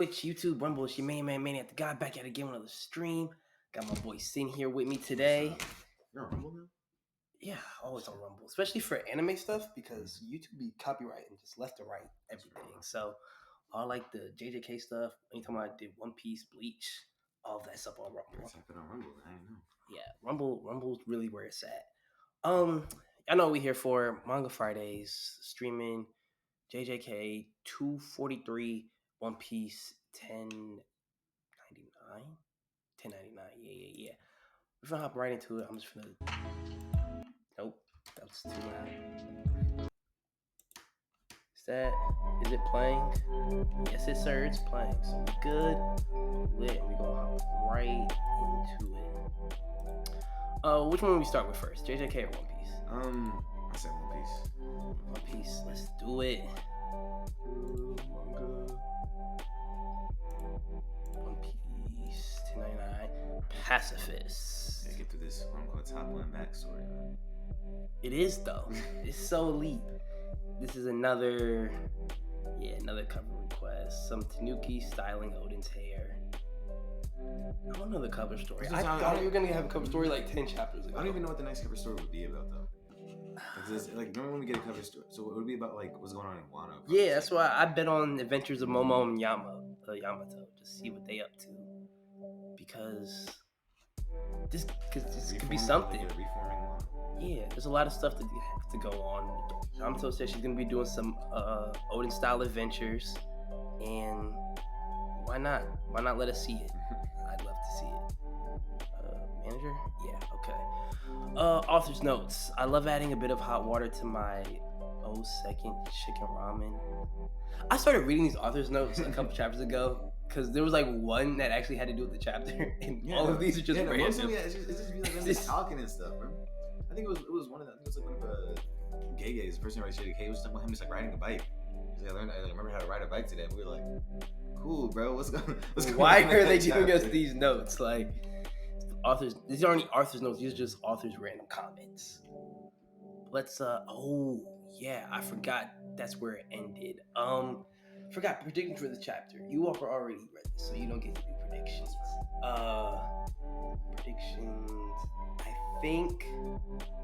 Twitch, YouTube, Rumble, it's your main man, maniacdgod, back at it again with another stream. Got my boy Sin here with me today. You're on Rumble now? Yeah, always on Rumble, especially for anime stuff because YouTube be copyrighting just left and right everything. So all like the JJK stuff, anytime I did One Piece, Bleach, all of that stuff on Rumble. I put on Rumble, I didn't know. Yeah, Rumble's really where it's at. I know we here for Manga Fridays, streaming JJK 243, One Piece 1099. 1099. Yeah. We're gonna hop right into it. I'm just gonna. Nope, that was too loud. Is it playing? Yes, it sir, it's playing. So we're good. We're gonna hop right into it. Which one will we start with first? JJK or One Piece? I said One Piece. One Piece. Let's do it. One Piece 1099. Pacifist. Yeah, get through this quote-unquote top line backstory, man. It is though. It's so elite. This is another cover request. Some Tanuki styling Odin's hair. I don't know the cover story. I thought we were gonna have a cover story like 10 chapters ago. I don't even know what the next cover story would be about though. Like normally when we get a cover story, so it would be about like what's going on in Wano. Yeah, that's why I bet on Adventures of Momo and Yamato. Just see what they up to. Because this could be something. Like reforming Wano. Yeah, there's a lot of stuff to go on. Yamato said she's gonna be doing some Odin style adventures, and why not? Why not let us see it? I'd love to see it. Manager? Yeah, okay. Author's notes. I love adding a bit of hot water to my second chicken ramen. I started reading these author's notes a couple chapters ago because there was like one that actually had to do with the chapter, and all of these are just random. It's just them just talking and stuff, bro. I think it was one of the. I think it was like one of the Gay's the person who writes JDK was talking about him just like riding a bike. He's like, I remember how to ride a bike today. And we were like, cool, bro. What's going on? Why are they giving us these notes? Like, authors. These aren't authors' notes. These are just authors' random comments. Let's. I forgot. That's where it ended. Forgot predictions for the chapter. You all already read this, so you don't get to do predictions. Predictions. I think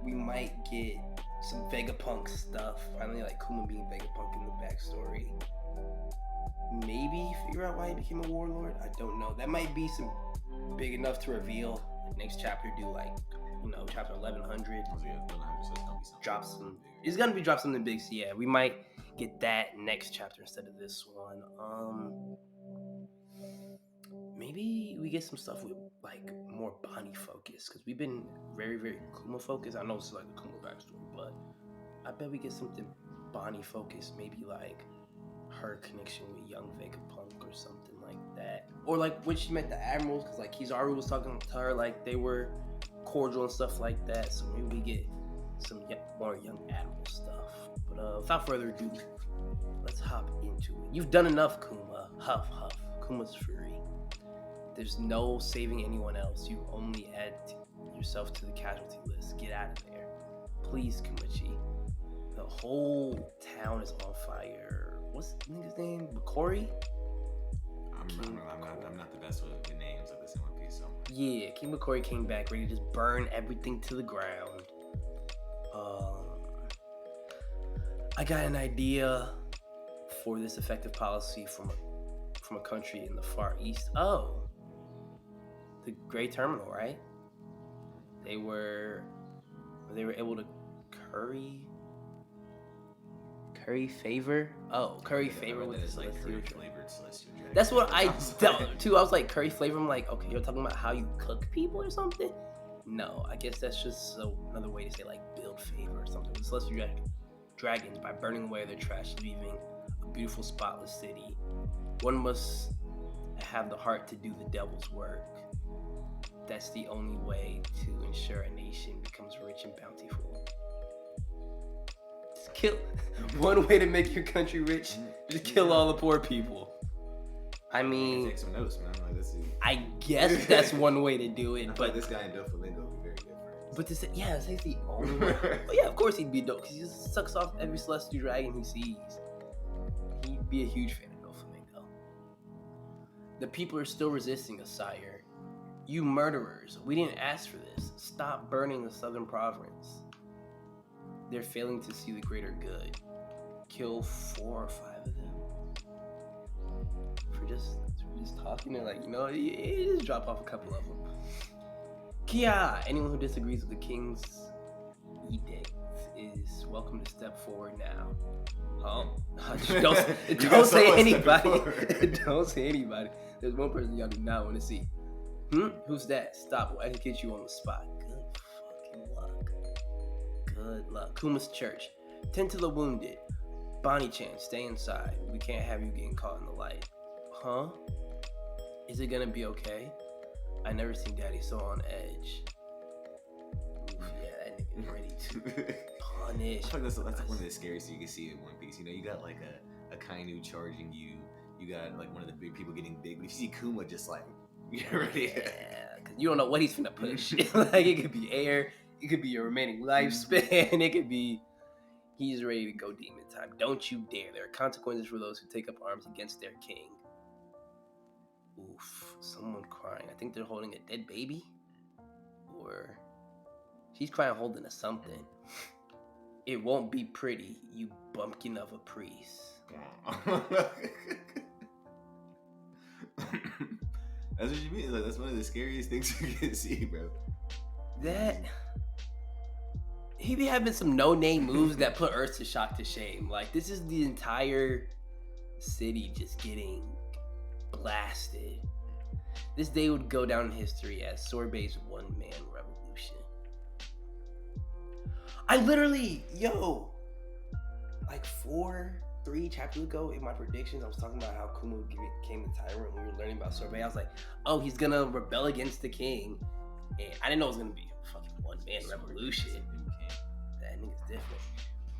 we might get some Vegapunk stuff. Finally, like Kuma being Vegapunk in the backstory. Maybe figure out why he became a warlord. I don't know. That might be some big enough to reveal. Next chapter, do like, chapter 1100. Drop some. It's gonna be drop something big. So yeah, we might get that next chapter instead of this one. Maybe we get some stuff with like more Bonnie focus because we've been very, very Kuma focused. I know it's like a Kuma backstory, but I bet we get something Bonnie focused. Maybe like her connection with young Vegapunk or something like that, or like when she met the admirals, because like Kizaru was talking to her like they were cordial and stuff like that. So maybe we get some more young admiral stuff. But without further ado, let's hop into it. You've done enough, Kuma. Huff. Kuma's free. There's no saving anyone else. You only add yourself to the casualty list. Get out of there. Please, Kumachi. The whole town is on fire. What's the nigga's name? Makori? I'm not the best with the names of this in One Piece. So. Yeah, King Makori came back ready to just burn everything to the ground. I got an idea for this effective policy from a country in the Far East. Oh, the Great Terminal, right? They were able to curry favor. Oh, curry favor with the like celestial flavored celestial dragon. That's what I thought too. I was like, curry flavor. I'm like, okay, you're talking about how you cook people or something? No, I guess that's just another way to say like build favor or something. The celestial dragons, by burning away their trash, leaving a beautiful, spotless city. One must have the heart to do the devil's work. That's the only way to ensure a nation becomes rich and bountiful. Just kill. One way to make your country rich, just kill all the poor people. I mean, take some notes, man. Like, let's see. I guess that's one way to do it, but this guy in Doflamingo would be very different. But this, it's the only way. Well, yeah, of course he'd be dope because he just sucks off every celestial dragon he sees. He'd be a huge fan of Doflamingo. The people are still resisting us, sire. You murderers, we didn't ask for this. Stop burning the southern province. They're failing to see the greater good. Kill 4 or 5 of them. For just talking and like, you just drop off a couple of them. Kia! Anyone who disagrees with the king's edict is welcome to step forward now. Huh? Don't say anybody. Don't say anybody. There's one person y'all do not want to see. Who's that? Stop. We'll educate you on the spot. Good fucking luck. Good luck. Kuma's church. Tend to the wounded. Bonnie-chan, stay inside. We can't have you getting caught in the light. Huh? Is it gonna be okay? I never seen Daddy so on edge. Oof, yeah, that nigga's ready to punish. I feel like that's one of the scariest you can see in One Piece. You got like a Kainu charging you. You got like one of the big people getting big. But if you see Kuma just like, you're ready. Yeah, because you don't know what he's finna push. Like, it could be air. It could be your remaining lifespan. It could be he's ready to go demon time. Don't you dare. There are consequences for those who take up arms against their king. Oof, someone crying. I think they're holding a dead baby. Or she's crying holding a something. It won't be pretty, you bumpkin of a priest. That's what you mean. Like, that's one of the scariest things you can see, bro. That he be having some no-name moves that put Earth to shock to shame. Like, this is the entire city just getting blasted. This day would go down in history as Sorbet's one-man revolution. I literally, like 3 chapters ago in my predictions, I was talking about how Kuma became the tyrant when we were learning about Sorbet. I was like, oh, he's gonna rebel against the king. And I didn't know it was gonna be a fucking one-man revolution. That nigga's different.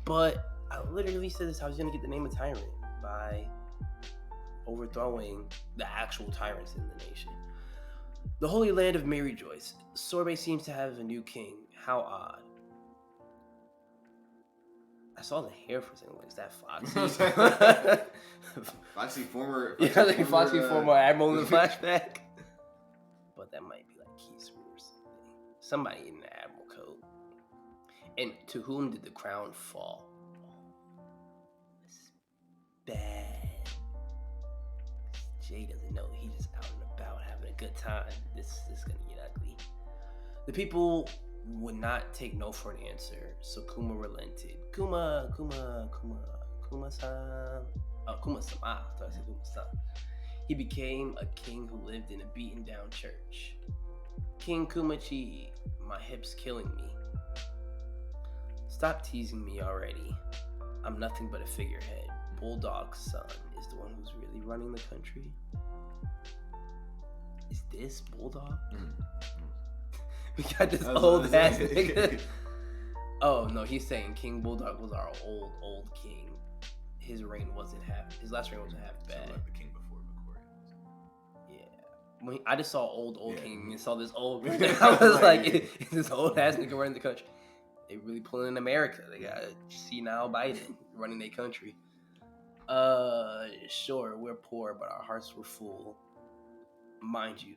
But I literally said this, how he's gonna get the name of tyrant by overthrowing the actual tyrants in the nation. The Holy Land of May rejoice. Sorbet seems to have a new king. How odd. I saw the hair for a second. Like, is that Foxy? Foxy former Admiral in the flashback. But that might be like Kisru or something. Somebody in the Admiral coat. And to whom did the crown fall? It's bad. Jay doesn't know he's just out and about having a good time. This is gonna get ugly. The people would not take no for an answer, so Kuma relented. Kuma-san. Oh, Kuma-sama. I thought I said Kuma-san. He became a king who lived in a beaten down church. King Kumachi, my hip's killing me. Stop teasing me already. I'm nothing but a figurehead. Bulldog's son is the one who's really running the country. Is this Bulldog? We got this old ass nigga. Oh no, he's saying King Bulldog was our old king. His last reign wasn't half bad. Like the king before McCoy. Yeah. I just saw old king and saw this old man. I was like, is this old ass nigga running the country? They really pulling in America. They got senile Biden running their country. Sure, we're poor, but our hearts were full. Mind you,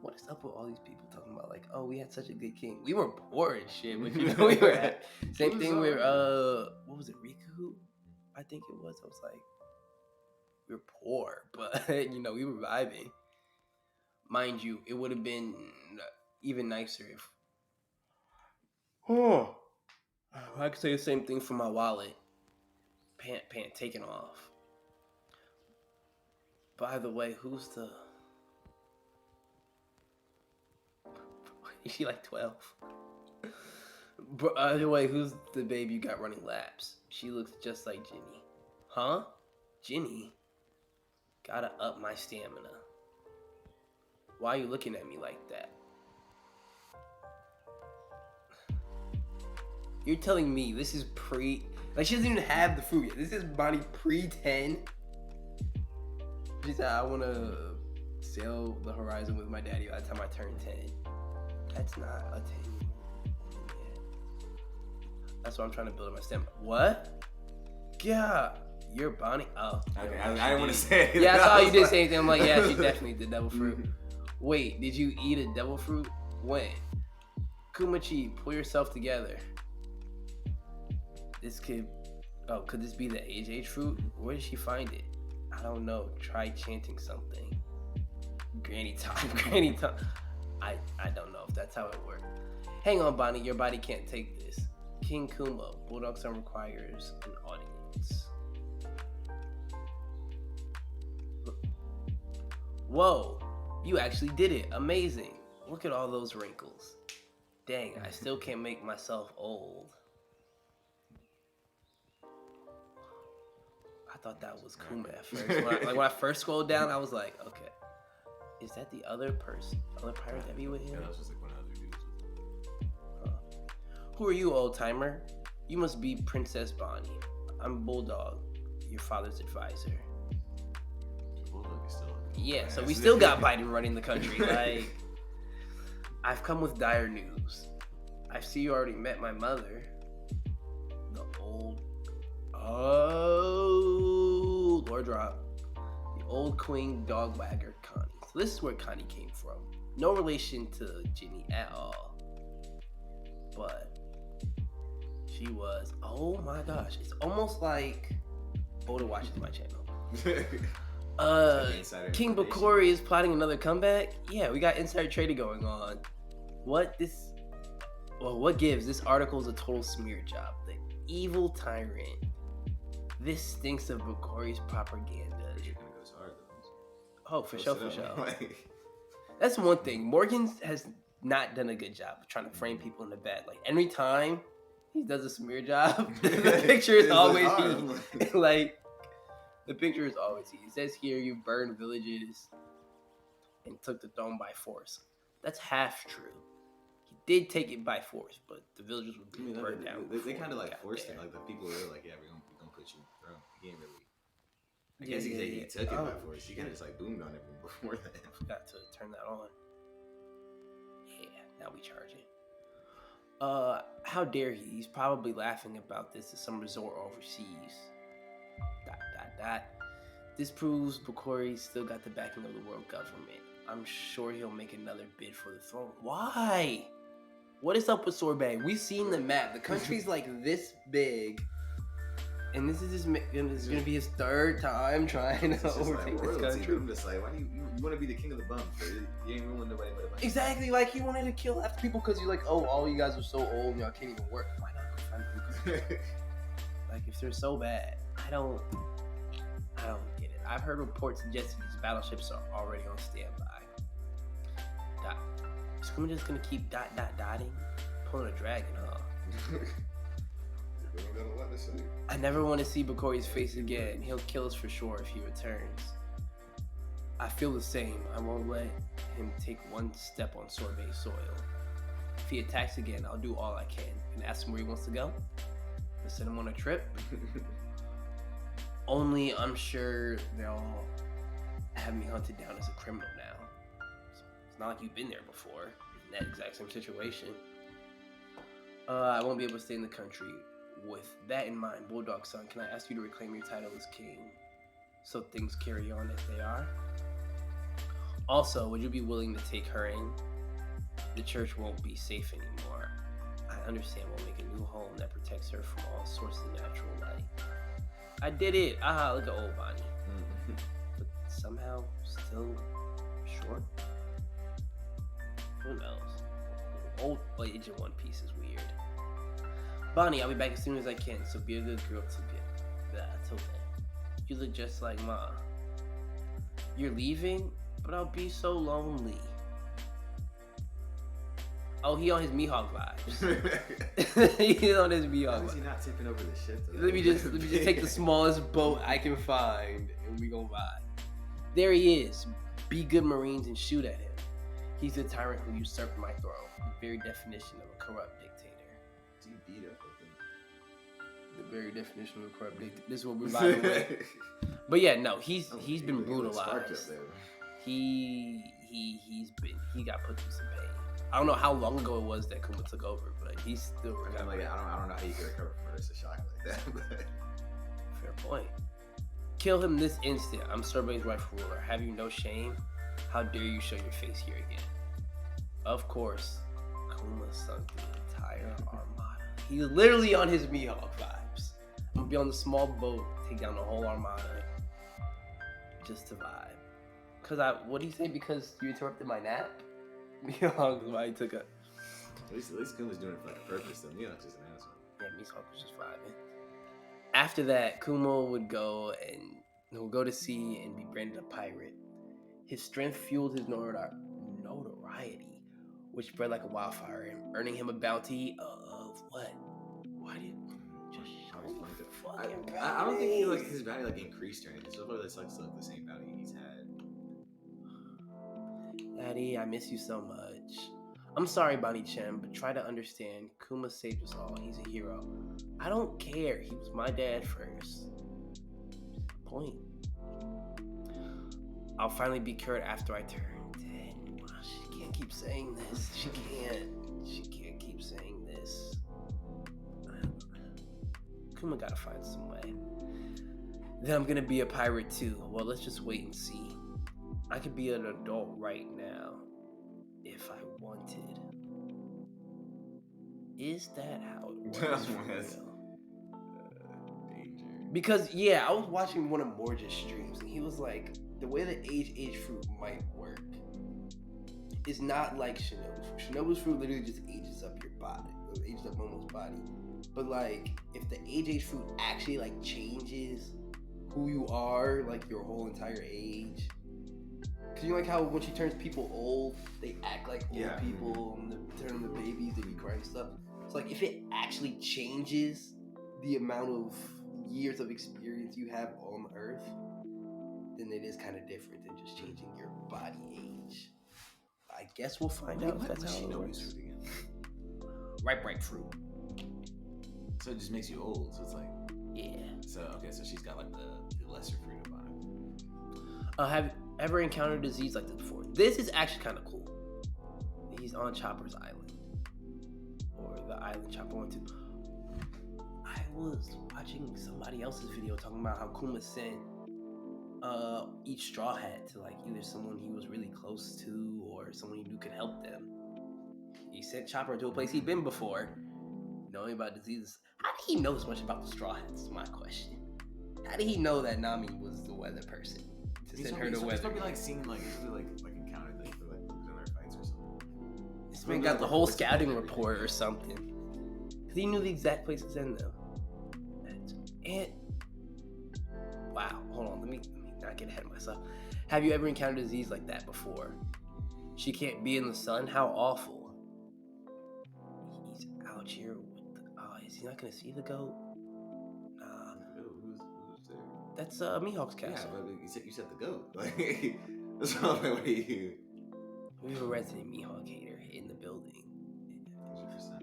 what is up with all these people talking about like, oh, we had such a good king. We were poor and shit, but we were at. Same thing with what was it, Riku? I think it was. I was like, we were poor, but we were vibing. Mind you, it would have been even nicer if I could say the same thing for my wallet. Pant taken off. By the way, who's the... Is she like 12? By the way, who's the babe you got running laps? She looks just like Ginny. Huh? Ginny? Gotta up my stamina. Why are you looking at me like that? You're telling me this is like, she doesn't even have the food yet. This is Bonnie pre-10. She said, I want to sail the horizon with my daddy by the time I turn 10. That's not a 10 yet. That's what I'm trying to build up my stamina. What? Yeah, You're Bonnie? Oh. Okay, I didn't want to say it. Yeah, I saw you did say anything. I'm like, yeah, she definitely did devil fruit. Wait, did you eat a devil fruit? When? Kumachi, pull yourself together. This could... Oh, could this be the age fruit? Where did she find it? I don't know. Try chanting something. Granny time. Granny time. I don't know if that's how it works. Hang on, Bonnie. Your body can't take this. King Kuma. Bulldog Son requires an audience. Whoa. You actually did it. Amazing. Look at all those wrinkles. Dang, I still can't make myself old. I thought that was Kuma at first. When I first scrolled down, I was like, okay. Is that the other person? Other pirate that be with him? Yeah, that was just like one of the other dudes. Who are you, old timer? You must be Princess Bonnie. I'm Bulldog, your father's advisor. Bulldog is still. Yeah, so we still got Biden running the country. Like, I've come with dire news. I see you already met my mother. The old... Oh, Lord Drop. The old queen dog wagger Connie. So this is where Connie came from. No relation to Ginny at all. But she was... Oh my gosh. It's almost like... Oda watches my channel. King Bakori is plotting another comeback? Yeah, we got insider trading going on. What gives? This article is a total smear job. The evil tyrant. This stinks of Bakori's propaganda. You're gonna go hard though. Oh, for sure. That's one thing. Morgan has not done a good job of trying to frame people in the bad. Like, every time he does a smear job, the picture is always he. Like, the picture is always he. It says here, you burned villages and took the throne by force. That's half true. He did take it by force, but the villagers would be burned down. They kind of like forced it. Like, the people were like, yeah, we're gonna put you in the throne. He ain't really... I guess he took it by force. He kind of just like boomed on it before that. I forgot to turn that on. Yeah, now we charging. How dare he? He's probably laughing about this at some resort overseas. ... This proves Bakori still got the backing of the world government. I'm sure he'll make another bid for the throne. Why? What is up with Sorbet? We've seen the map. The country's like this big. And this is gonna be his third time trying to overtake this country. I'm just like, why do you want to be the king of the bums? You ain't ruling nobody but a bunch. Exactly, like he wanted to kill half the people because you're like, oh, all you guys are so old and y'all can't even work. Why not go find a new country? Like, if they're so bad, I don't get it. I've heard reports suggesting these battleships are already on standby. Is Kuma just gonna keep dotting? Pulling a dragon, huh? I never want to see Bakori's face again. He'll kill us for sure if he returns. I feel the same. I won't let him take one step on Sorbet's soil. If he attacks again, I'll do all I can and ask him where he wants to go. And send him on a trip. Only I'm sure they'll have me hunted down as a criminal now. It's not like you've been there before in that exact same situation. I won't be able to stay in the country. With that in mind, Bulldog Son, can I ask you to reclaim your title as king so things carry on as they are? Also, would you be willing to take her in? The church won't be safe anymore. I understand we'll make a new home that protects her from all sorts of natural light. I did it! Ah, look at old Bonnie. But somehow still short? Who knows? Old age in One Piece is weird. Bonnie, I'll be back as soon as I can, so be a good girl till then. You look just like Ma. You're leaving? But I'll be so lonely. Oh, he on his Mihawk vibes. He's on his Mihawk vibes. Why is he not tipping over the ship? Let me just take the smallest boat I can find, and we gonna vibe. There he is. Be good Marines and shoot at him. He's the tyrant who usurped my throne. The very definition of a corrupt dictator. Beat up the very definition of a corrupt dictator. This is what we're vibing with. But yeah, no, he's been brutalized. He got put through some pain. I don't know how long ago it was that Kuma took over, but he's still recovering. I don't know how you can recover from a shock like that. But fair point. kill him this instant. I'm Sorbet's rightful ruler. Have you no shame? How dare you show your face here again? Of course, Kuma sunk the entire armada. He's literally on his Mihawk vibes. I'm gonna be on the small boat, take down the whole armada, just to vibe. What do you say? Because you interrupted my nap? Mihawk, why he took a... At least Kuma's doing it for like a purpose, though. Mihawk's just an asshole. Yeah, Mihawk was just vibing. After that, Kuma would go to sea and be branded a pirate. His strength fueled his notoriety, which spread like a wildfire, earning him a bounty of what? Why did just show the fucking bounty? I don't think his bounty like increased or anything. So probably that's like still the same bounty he's had. Daddy, I miss you so much. I'm sorry, Bonnie-chan, but try to understand. Kuma saved us all. He's a hero. I don't care. He was my dad first. Point. I'll finally be cured after I turn 10. She can't keep saying this. She can't keep saying this. Kuma gotta find some way. Then I'm gonna be a pirate too. Well, let's just wait and see. I could be an adult right now if I wanted. Is that how it works? Danger. Because I was watching one of Morge's streams and he was like, the way the age fruit might work is not like Shinobu's fruit. Shinobu's fruit literally just ages up your body, ages up Momo's body. But like, if the age fruit actually like changes who you are, like your whole entire age. Cause you know like how when she turns people old, they act like old people, and they turn them to babies, they be crying stuff. It's like if it actually changes the amount of years of experience you have on Earth, then it is kind of different than just changing your body age. I guess we'll find out if that's how it works. Ripe fruit. So it just makes you old. So it's like So so she's got like the lesser fruit about it. Have ever encountered a disease like this before? This is actually kind of cool. He's on Chopper's island, or the island Chopper went to. I was watching somebody else's video talking about how Kuma sent each Straw Hat to like either someone he was really close to or someone he knew could help them. He sent Chopper to a place he'd been before, knowing about diseases. How did he know so much about the Straw Hats? Is my question. How did he know that Nami was the weather person to send her to weather? It's probably like seeing like encountered like for like other fights or something. This man got the whole scouting report or something. Cause he knew the exact place to send them. And wow, hold on, let me not get ahead of myself. Have you ever encountered a disease like that before? She can't be in the sun? How awful. He's out here with is he not gonna see the goat? Nah. Who's there? That's Mihawk's castle. Yeah, but you said the goat. Like, that's not what are you? We have a resident Mihawk hater in the building. 100%.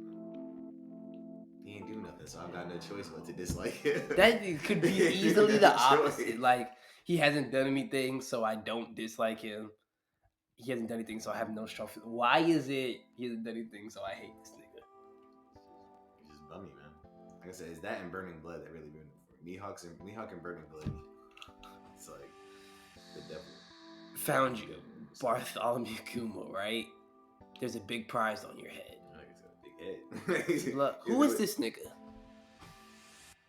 He ain't do nothing, so I've got no choice but to dislike it. That could be easily the opposite. Like, he hasn't done anything, so I don't dislike him. He hasn't done anything, so I have no strong feelings. Why is it he hasn't done anything, so I hate this nigga? He's just bummy, man. Like I said, it's that and Burning Blood that really ruined it for me. Mihawk and Burning Blood. It's like the devil. Found you, Bartholomew Kuma, right? There's a big prize on your head. Like it's a big head. Look, who is this nigga?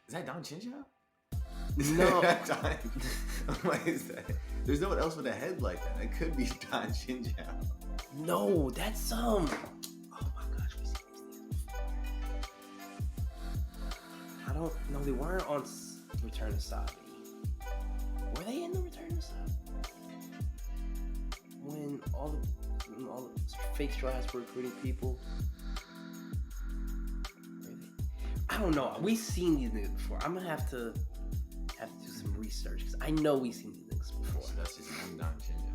Is that Don Chinja? No. What is that? There's no one else with a head like that. It could be Don Chinja. No, that's oh my gosh, we seen these things before. I don't know. They weren't on Return to Sabi. Were they in the Return to Sabi? When all the fake Straw Hats were recruiting people. I don't know. We've seen these niggas before. I'm gonna have to do some research because I know we've seen these niggas before. So that's just young Don Chinja.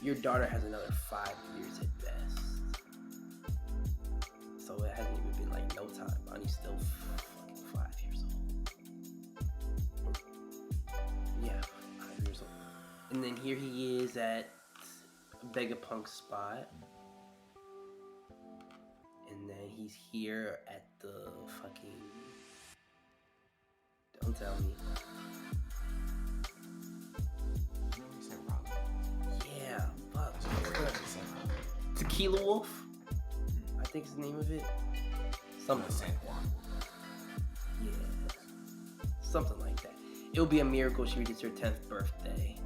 Your daughter has another 5 years at best. So it hasn't even been like no time. Bonnie's still fucking 5 years old. Yeah, 5 years old. And then here he is at Vegapunk's spot. And then he's here at the fucking... Don't tell me. No, he said Robin. Yeah, fuck. That's what I said Robin. Tequila Wolf? I think is the name of it. Something San like Juan. that. Yeah. Something like that. It would be a miracle she reaches her 10th birthday.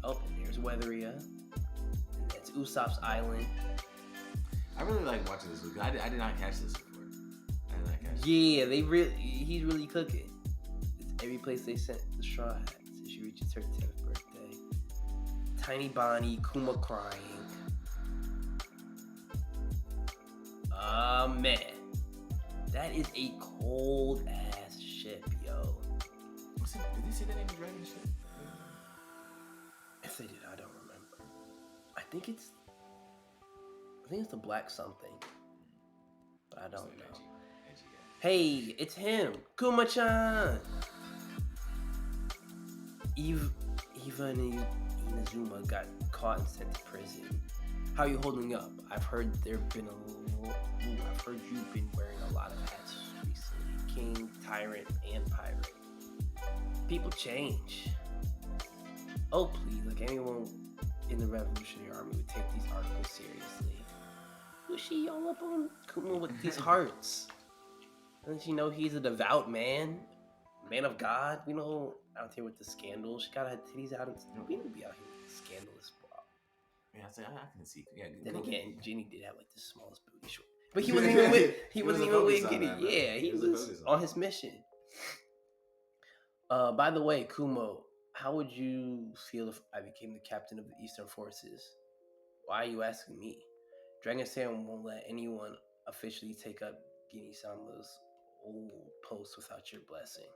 Oh, and there's Weatheria. And that's Usopp's Island. I really like watching this movie. I did not catch this before. I did not catch it. Yeah, he's really cooking. It's every place they sent the Straw Hats. So she reaches her 10th birthday. Tiny Bonnie, Kuma crying. Man. That is a cold ass ship, yo. Did they say that name of dragon ship? If they did, I don't remember. I think it's the black something. But I don't know. Hey, it's him, Kuma-chan. Eva and Inazuma got caught and sent to prison. How are you holding up? I've heard you've been wearing a lot of hats recently. King, tyrant, and pirate. People change. Oh please, like anyone in the Revolutionary Army would take these articles seriously. Was she all up on Kuma with these hearts? Doesn't she know he's a devout man of God? We know out here with the scandal. She got her titties out. We don't be out here with the scandalous bra. Yeah, I can see. Yeah, then again, Jenny did have like the smallest booty short, but he wasn't even with. He wasn't even with Giddy. Yeah, he was on his mission. By the way, Kumo, how would you feel if I became the captain of the Eastern Forces? Why are you asking me? Dragon Sam won't let anyone officially take up Gini-sama's old post without your blessing.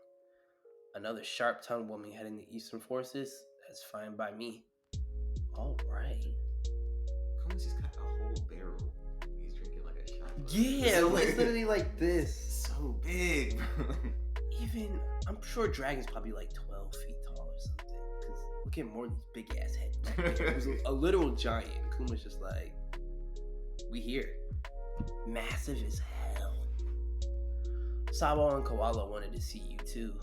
Another sharp-tongued woman heading the Eastern Forces? That's fine by me. All right. Kuma's just got a whole barrel. He's drinking like a shot. Yeah, it's literally like this. So big, bro. Even, I'm sure Dragon's probably like 12 feet tall or something. Because look at more of these big ass heads back there. It was a literal giant. Kuma's just like, we here. Massive as hell. Sabo and Koala wanted to see you too.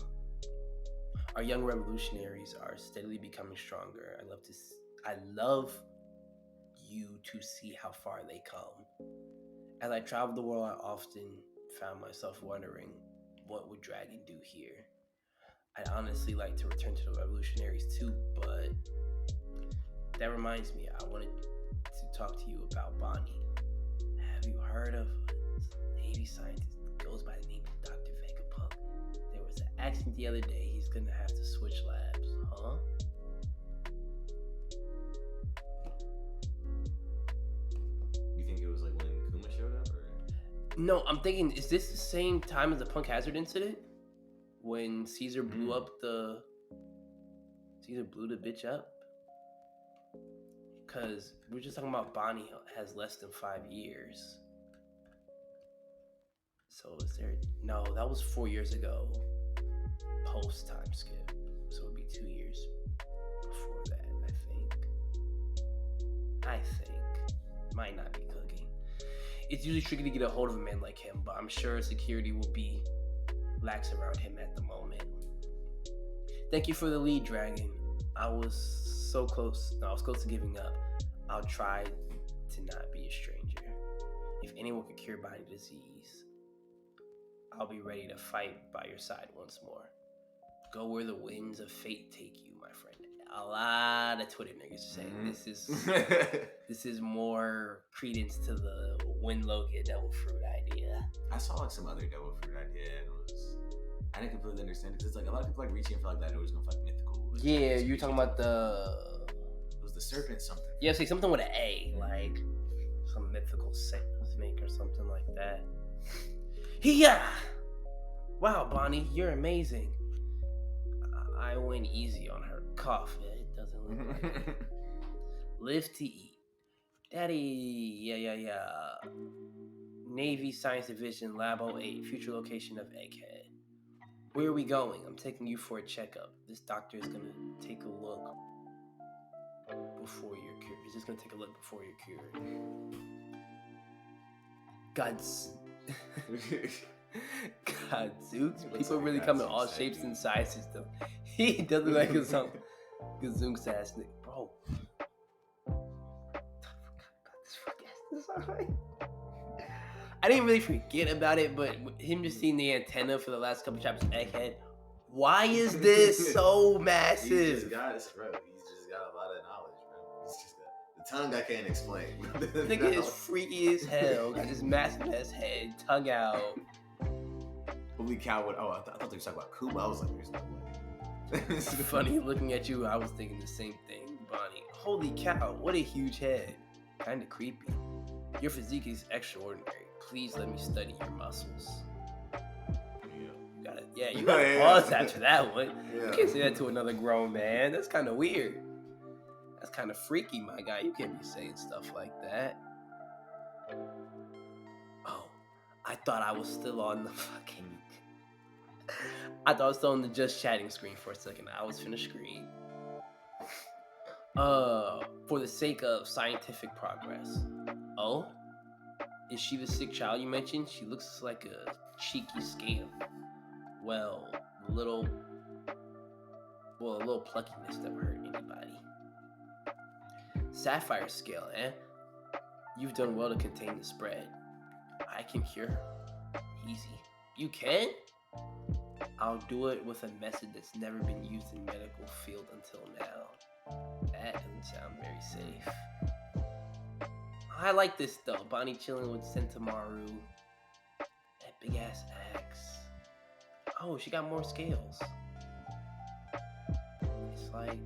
Our young revolutionaries are steadily becoming stronger. I love you to see how far they come. As I travel the world, I often found myself wondering, what would Dragon do here? I'd honestly like to return to the revolutionaries too, but that reminds me, I wanted to talk to you about Bonnie. Have you heard of a Navy scientist that goes by the name of Dr. Vegapunk? There was an accident the other day. He's gonna have to switch labs, huh? You think it was like when Kuma showed up, or? No, I'm thinking, is this the same time as the Punk Hazard incident? When Caesar blew the bitch up? Because we're just talking about Bonnie has less than 5 years. So is there... No, that was 4 years ago. Post time skip. So it would be 2 years before that, I think. Might not be cooking. It's usually tricky to get a hold of a man like him, but I'm sure security will be lax around him at the moment. Thank you for the lead, Dragon. I was close to giving up. I'll try to not be a stranger. If anyone can cure body disease, I'll be ready to fight by your side once more. Go where the winds of fate take you, my friend. A lot of Twitter niggas saying this is more credence to the Win Logan Devil Fruit idea. I saw like some other Devil Fruit idea, and I didn't completely understand it, because it's like a lot of people like reaching for like that. It was going for like mythical. Yeah, you're talking about It was the serpent something. Yeah, say something with an A, like some mythical snake or something like that. Yeah. Wow, Bonnie, you're amazing. I went easy on her cough. It doesn't look like it. Live to eat. Daddy, yeah. Navy Science Division, Lab 08, future location of Egghead. Where are we going? I'm taking you for a checkup. This doctor is going to take a look before you're cured. He's just going to take a look before you're cured. God's... Gadzooks. People really come in all shapes and sizes, though. He doesn't like his own. Gazoonks ass nigga, bro. I didn't really forget about it, but him just seeing the antenna for the last couple chapters of Egghead. Why is this so massive? He's just got a lot of knowledge, bro. He's just the tongue I can't explain. Nigga is freaky as hell. Got this massive ass head, tongue out. Holy cow! I thought they were talking about Kuba. I was like, there's no way. It's funny looking at you. I was thinking the same thing, Bonnie. Holy cow! What a huge head. Kinda creepy. Your physique is extraordinary. Please let me study your muscles. You gotta pause after that one. Yeah. You can't say that to another grown man. That's kind of weird. That's kind of freaky, my guy. You can't be saying stuff like that. Oh, I thought I was still on the fucking... I thought I was still on the just chatting screen for a second. I was finna screen. For the sake of scientific progress. Oh? Is she the sick child you mentioned? She looks like a cheeky scam. Well, a little pluckiness never hurt anybody. Sapphire scale, eh? You've done well to contain the spread. I can cure her. Easy. You can? I'll do it with a method that's never been used in medical field until now. That doesn't sound very safe. I like this though. Bonnie chilling with SynTheMajin. That big ass axe. Oh, she got more scales. It's like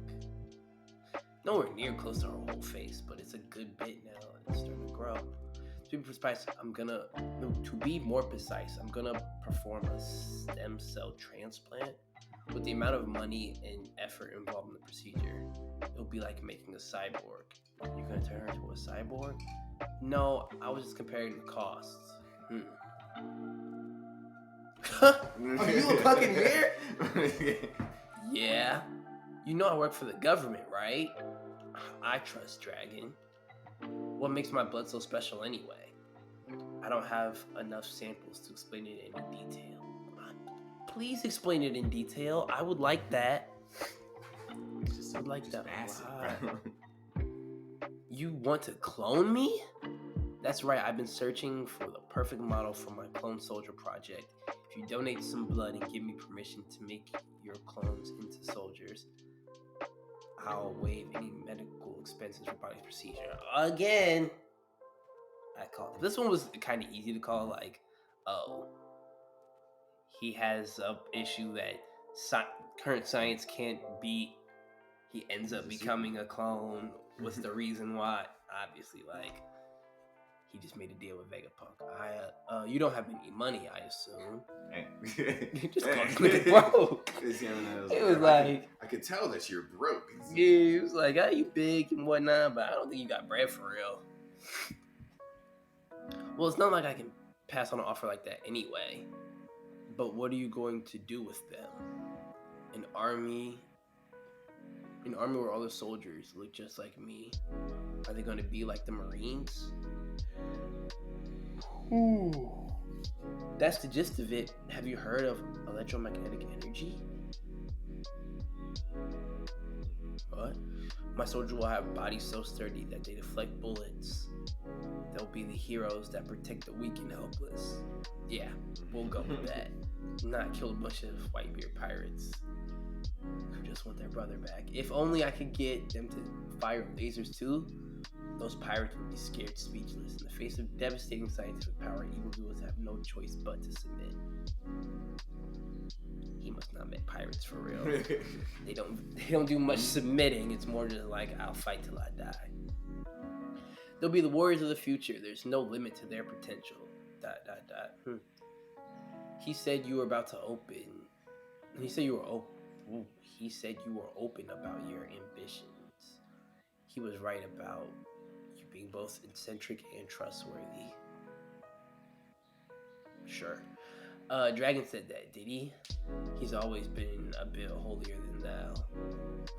nowhere near close to her whole face, but it's a good bit now and it's starting to grow. To be more precise, I'm gonna perform a stem cell transplant. With the amount of money and effort involved in the procedure, it'll be like making a cyborg. You're gonna turn her into a cyborg? No, I was just comparing the costs. Are you a fucking weird? Yeah. You know I work for the government, right? I trust Dragon. What makes my blood so special anyway? I don't have enough samples to explain it in any detail. Please explain it in detail. I would like that. I would like that massive. You want to clone me? That's right, I've been searching for the perfect model for my clone soldier project. If you donate some blood and give me permission to make your clones into soldiers, I'll waive any medical expenses for body procedure. Again, I called it. This one was kind of easy to call, like, oh, he has an issue that current science can't beat. He ends up becoming a clone. What's the reason why? Obviously, like, he just made a deal with Vegapunk. You don't have any money, I assume. You just called this nigga broke. It was like, I could tell that you're broke. Yeah, it was like, oh, you big and whatnot, but I don't think you got bread for real. Well, it's not like I can pass on an offer like that anyway. But what are you going to do with them? An army where all the soldiers look just like me. Are they going to be like the Marines? Ooh. That's the gist of it. Have you heard of electromagnetic energy? What? My soldiers will have bodies so sturdy that they deflect bullets. They'll be the heroes that protect the weak and helpless. Yeah, we'll go with that. Not kill a bunch of whitebeard pirates who just want their brother back. If only I could get them to fire lasers too. Those pirates would be scared speechless. In the face of devastating scientific power, evildoers have no choice but to submit. He must not met pirates for real. They don't do much submitting. It's more just like, I'll fight till I die. They'll be the warriors of the future. There's no limit to their potential. ... He said you were about to open. He said you were open. He said you were open about your ambitions. He was right about you being both eccentric and trustworthy. Sure. Dragon said that, did he? He's always been a bit holier than thou.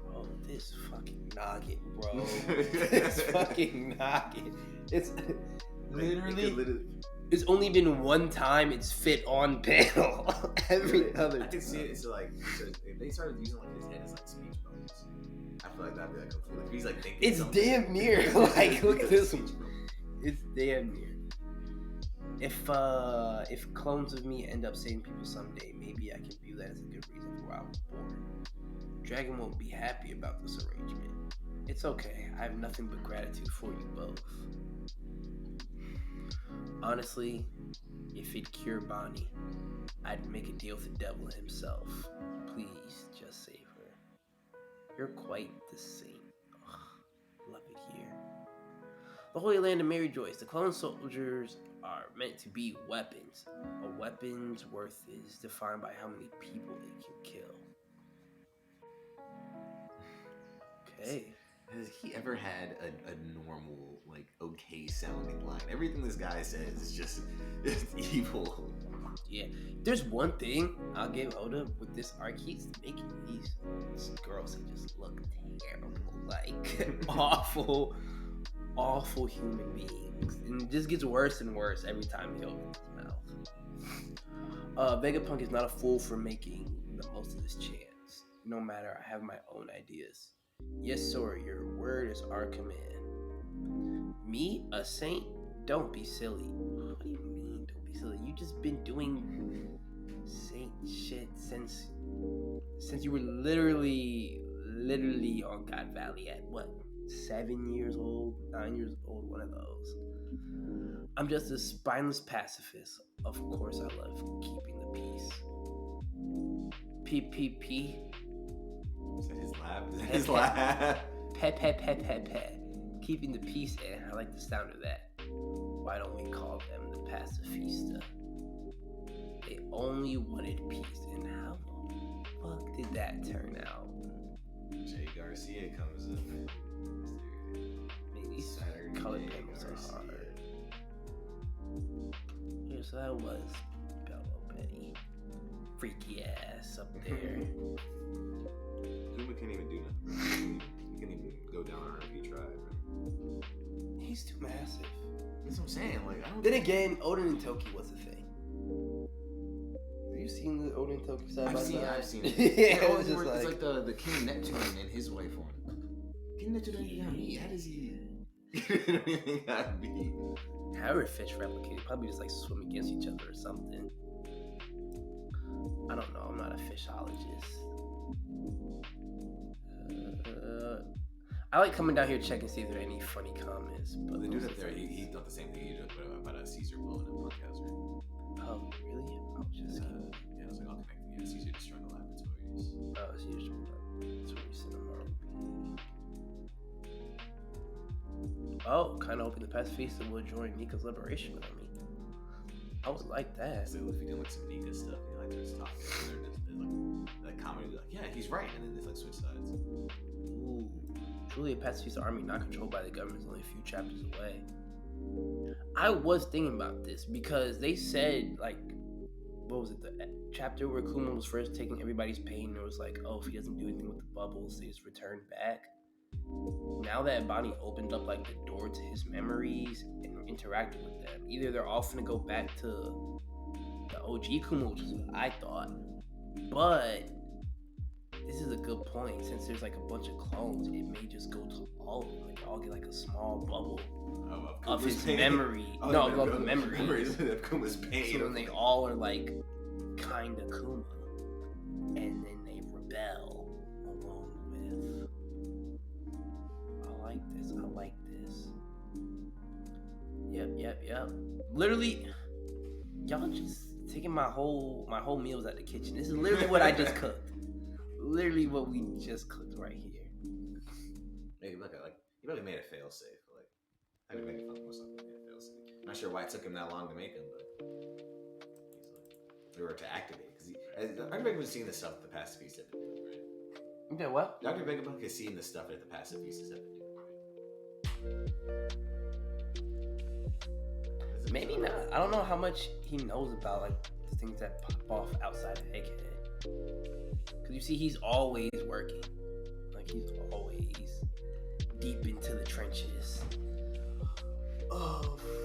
Bro, this fucking noggin, bro. This fucking noggin. It's literally... It's only been one time it's fit on panel. Every other time. I can see it. It's like, if they started using like his head as like speech bubbles, I feel like that'd be like completely. If he's like thinking. It's something, damn near. Like, look at this one. It's damn near. If clones of me end up saving people someday, maybe I can view that as a good reason for why I was born. Dragon won't be happy about this arrangement. It's okay. I have nothing but gratitude for you both. Honestly, if it'd cure Bonnie, I'd make a deal with the devil himself. Please, just save her. You're quite the saint. Ugh, love it here. The Holy Land of Mary Joyce. The clone soldiers are meant to be weapons. A weapon's worth is defined by how many people it can kill. Okay. Has he ever had a normal, like, okay sounding line? Everything this guy says is just it's evil. Yeah. There's one thing I'll give Oda with this arc. He's making these girls that just look terrible. Like, awful human beings. And it just gets worse and worse every time he opens his mouth. Vegapunk is not a fool for making the most of this chance. No matter, I have my own ideas. Yes, sir, your word is our command. Me, a saint? Don't be silly. What do you mean, don't be silly? You just been doing saint shit since you were literally on God Valley at what? 7 years old, 9 years old, one of those. I'm just a spineless pacifist. Of course I love keeping the peace. PPP. Is that his laugh? Is that his laugh? Pet. Keeping the peace, and I like the sound of that. Why don't we call them the pacifista? They only wanted peace, and how the fuck did that turn out? Jay Garcia comes in. Maybe these colored panels are hard. Yeah, so that was Bello Betty. Freaky ass up there. Kuma can't even do nothing. He can't even go down on her if he tried. Bro. He's too massive. That's what I'm saying. Like, I don't. Then again, Odin and Toki was a thing. Have you seen the Odin and Toki side by side? I've seen it. Yeah, it's like the King Neptune and his wife one. King Neptune don't even got meat. How does he? Don't even got meat. However, fish replicate, probably just like swim against each other or something. I don't know. I'm not a fishologist. I like coming down here to check and see if there are any funny comments. But the dude up there, he thought the same thing you did about Caesar blowing up Monkhauser. Oh, really? I was just kidding. Yeah, I was like, I'll connect. Yeah, Caesar destroying the laboratories. Oh, Caesar destroying the laboratories. Oh, kind of hoping the pacifista will join Nika's liberation army. I would like that. So if you do like some Nika stuff, you know, like there's talking, and they're like comedy, like, yeah, he's right, and then they like switch sides. Ooh, truly a pacifista army not controlled by the government is only a few chapters away. I was thinking about this because they said, like, what was it, the chapter where Kuma was first taking everybody's pain, and it was like, oh, if he doesn't do anything with the bubbles, they just return back. Now that Bonnie opened up like the door to his memories and interacted with them, either they're all gonna go back to the OG Kuma, which is what I thought, but this is a good point. Since there's like a bunch of clones, it may just go to all of them. Like all get like a small bubble of his pain. memory. Oh, no, of the memories of Kuma's pain. So then they all are like kind of Kuma, and then they rebel along with. I like this. Yep. Literally, y'all just taking my whole meals at the kitchen. This is literally what I just cooked. Literally what we just cooked right here. Hey, look, like he really made a fail safe. Like I didn't make it fun for something. Made a fail safe. Not sure why it took him that long to make him, but he's like, or to activate because Dr. Vegapunk was seeing the stuff that the pacifist have been doing, right? Okay, what? Dr. Vegapunk has seen the stuff that the pacifists have been doing. Maybe not. I don't know how much he knows about like the things that pop off outside of Egghead. Because you see, he's always working. Like he's always deep into the trenches of